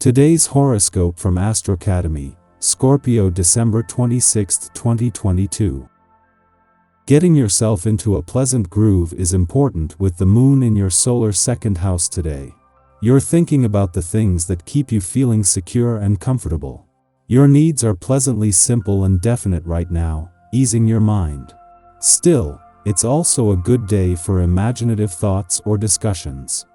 Today's horoscope from Astrocademy, Scorpio December 26, 2022. Getting yourself into a pleasant groove is important with the moon in your solar second house today. You're thinking about the things that keep you feeling secure and comfortable. Your needs are pleasantly simple and definite right now, easing your mind. Still, it's also a good day for imaginative thoughts or discussions.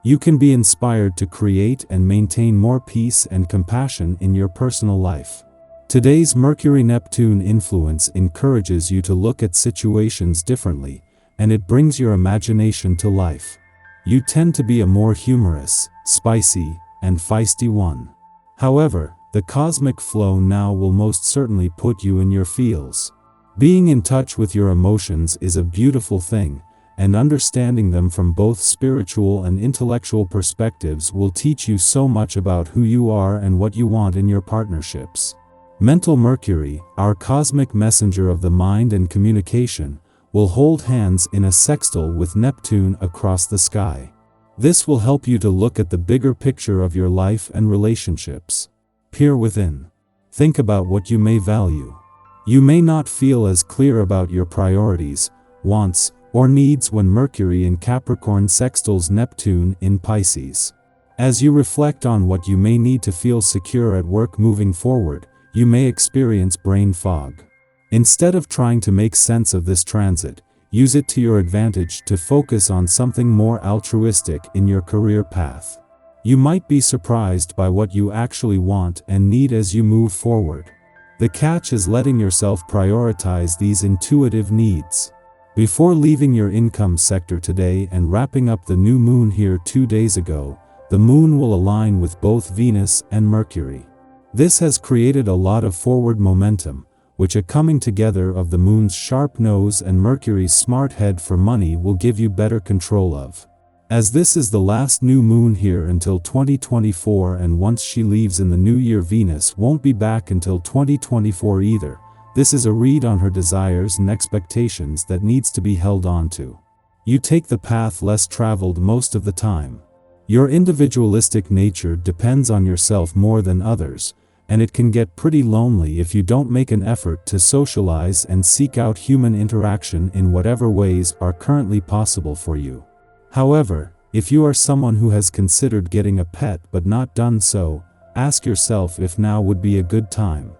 You can be inspired to create and maintain more peace and compassion in your personal life. Today's Mercury-Neptune influence encourages you to look at situations differently, and it brings your imagination to life. You tend to be a more humorous, spicy, and feisty one. However, the cosmic flow now will most certainly put you in your feels. Being in touch with your emotions is a beautiful thing, and understanding them from both spiritual and intellectual perspectives will teach you so much about who you are and what you want in your partnerships. Mental Mercury, our cosmic messenger of the mind and communication, will hold hands in a sextile with Neptune across the sky. This will help you to look at the bigger picture of your life and relationships. Peer within. Think about what you may value. You may not feel as clear about your priorities, wants, or needs when Mercury in Capricorn sextiles Neptune in Pisces. As you reflect on what you may need to feel secure at work moving forward, you may experience brain fog. Instead of trying to make sense of this transit, use it to your advantage to focus on something more altruistic in your career path. You might be surprised by what you actually want and need as you move forward. The catch is letting yourself prioritize these intuitive needs. Before leaving your income sector today and wrapping up the new moon here 2 days ago, the moon will align with both Venus and Mercury. This has created a lot of forward momentum, which a coming together of the moon's sharp nose and Mercury's smart head for money will give you better control of. As this is the last new moon here until 2024, and once she leaves in the new year, Venus won't be back until 2024 either. This is a read on her desires and expectations that needs to be held on to. You take the path less traveled most of the time. Your individualistic nature depends on yourself more than others, and it can get pretty lonely if you don't make an effort to socialize and seek out human interaction in whatever ways are currently possible for you. However, if you are someone who has considered getting a pet but not done so, ask yourself if now would be a good time.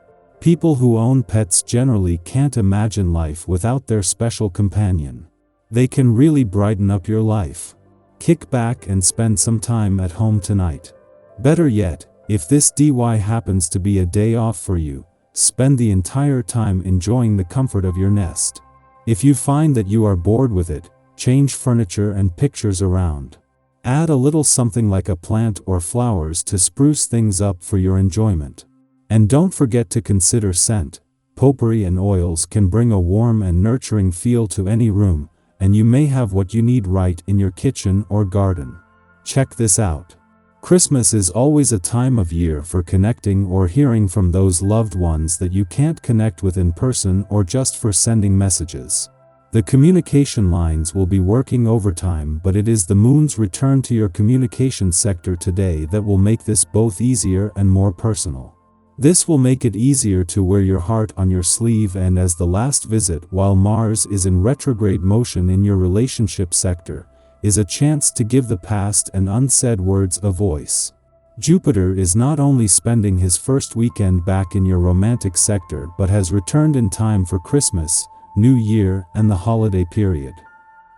People who own pets generally can't imagine life without their special companion. They can really brighten up your life. Kick back and spend some time at home tonight. Better yet, if this DY happens to be a day off for you, spend the entire time enjoying the comfort of your nest. If you find that you are bored with it, change furniture and pictures around. Add a little something like a plant or flowers to spruce things up for your enjoyment. And don't forget to consider scent. Potpourri and oils can bring a warm and nurturing feel to any room, and you may have what you need right in your kitchen or garden. Check this out. Christmas is always a time of year for connecting or hearing from those loved ones that you can't connect with in person, or just for sending messages. The communication lines will be working overtime, but it is the moon's return to your communication sector today that will make this both easier and more personal. This will make it easier to wear your heart on your sleeve, and as the last visit while Mars is in retrograde motion in your relationship sector, is a chance to give the past and unsaid words a voice. Jupiter is not only spending his first weekend back in your romantic sector but has returned in time for Christmas, New Year, and the holiday period.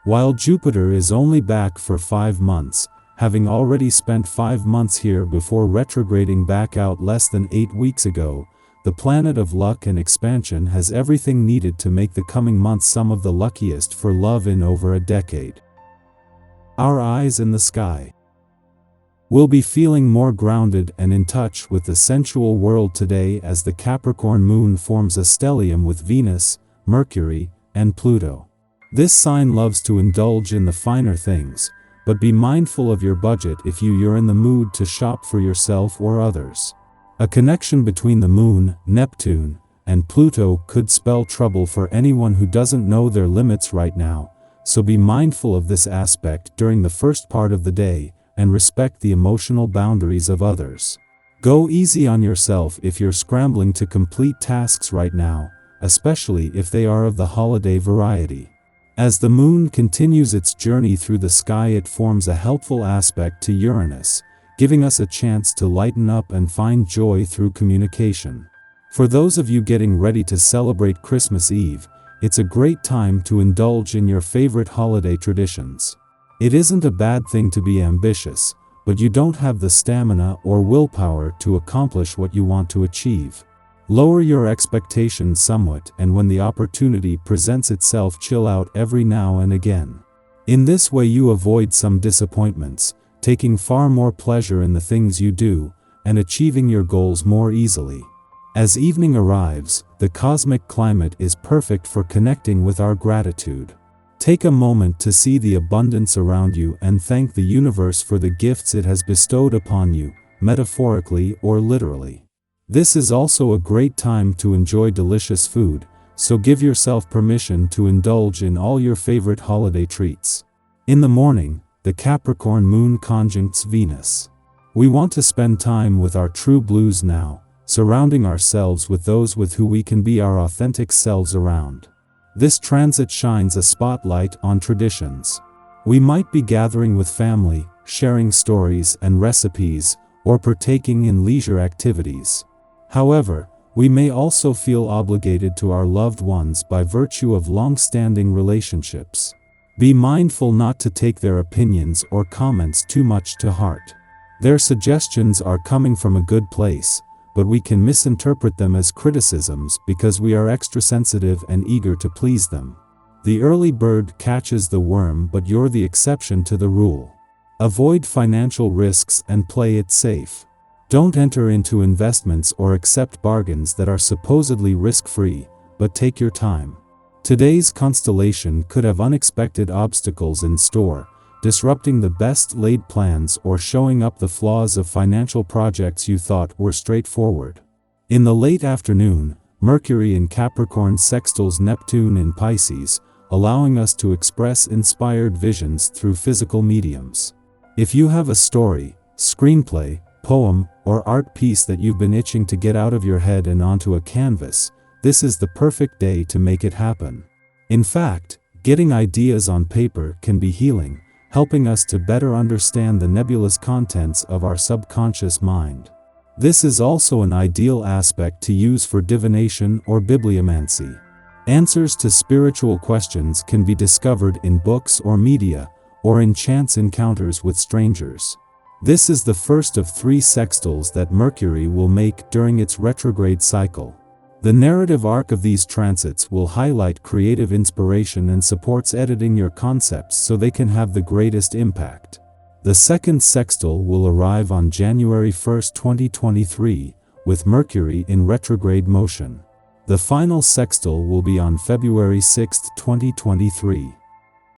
While Jupiter is only back for 5 months, having already spent 5 months here before retrograding back out less than 8 weeks ago, the planet of luck and expansion has everything needed to make the coming months some of the luckiest for love in over a decade. Our eyes in the sky. We'll be feeling more grounded and in touch with the sensual world today as the Capricorn moon forms a stellium with Venus, Mercury, and Pluto. This sign loves to indulge in the finer things, but be mindful of your budget if you're in the mood to shop for yourself or others. A connection between the moon, Neptune, and Pluto could spell trouble for anyone who doesn't know their limits right now, so be mindful of this aspect during the first part of the day, and respect the emotional boundaries of others. Go easy on yourself if you're scrambling to complete tasks right now, especially if they are of the holiday variety. As the moon continues its journey through the sky, it forms a helpful aspect to Uranus, giving us a chance to lighten up and find joy through communication. For those of you getting ready to celebrate Christmas Eve, it's a great time to indulge in your favorite holiday traditions. It isn't a bad thing to be ambitious, but you don't have the stamina or willpower to accomplish what you want to achieve. Lower your expectations somewhat, and when the opportunity presents itself, chill out every now and again. In this way you avoid some disappointments, taking far more pleasure in the things you do, and achieving your goals more easily. As evening arrives, the cosmic climate is perfect for connecting with our gratitude. Take a moment to see the abundance around you and thank the universe for the gifts it has bestowed upon you, metaphorically or literally. This is also a great time to enjoy delicious food, so give yourself permission to indulge in all your favorite holiday treats. In the morning, the Capricorn moon conjuncts Venus. We want to spend time with our true blues now, surrounding ourselves with those with who we can be our authentic selves around. This transit shines a spotlight on traditions. We might be gathering with family, sharing stories and recipes, or partaking in leisure activities. However, we may also feel obligated to our loved ones by virtue of long-standing relationships. Be mindful not to take their opinions or comments too much to heart. Their suggestions are coming from a good place, but we can misinterpret them as criticisms because we are extra sensitive and eager to please them. The early bird catches the worm, but you're the exception to the rule. Avoid financial risks and play it safe. Don't enter into investments or accept bargains that are supposedly risk-free, but take your time. Today's constellation could have unexpected obstacles in store, disrupting the best laid plans or showing up the flaws of financial projects you thought were straightforward. In the late afternoon, Mercury in Capricorn sextiles Neptune in Pisces, allowing us to express inspired visions through physical mediums. If you have a story, screenplay, poem, or art piece that you've been itching to get out of your head and onto a canvas, this is the perfect day to make it happen. In fact, getting ideas on paper can be healing, helping us to better understand the nebulous contents of our subconscious mind. This is also an ideal aspect to use for divination or bibliomancy. Answers to spiritual questions can be discovered in books or media, or in chance encounters with strangers. This is the first of 3 sextiles that Mercury will make during its retrograde cycle. The narrative arc of these transits will highlight creative inspiration and supports editing your concepts so they can have the greatest impact. The second sextile will arrive on January 1, 2023, with Mercury in retrograde motion. The final sextile will be on February 6, 2023.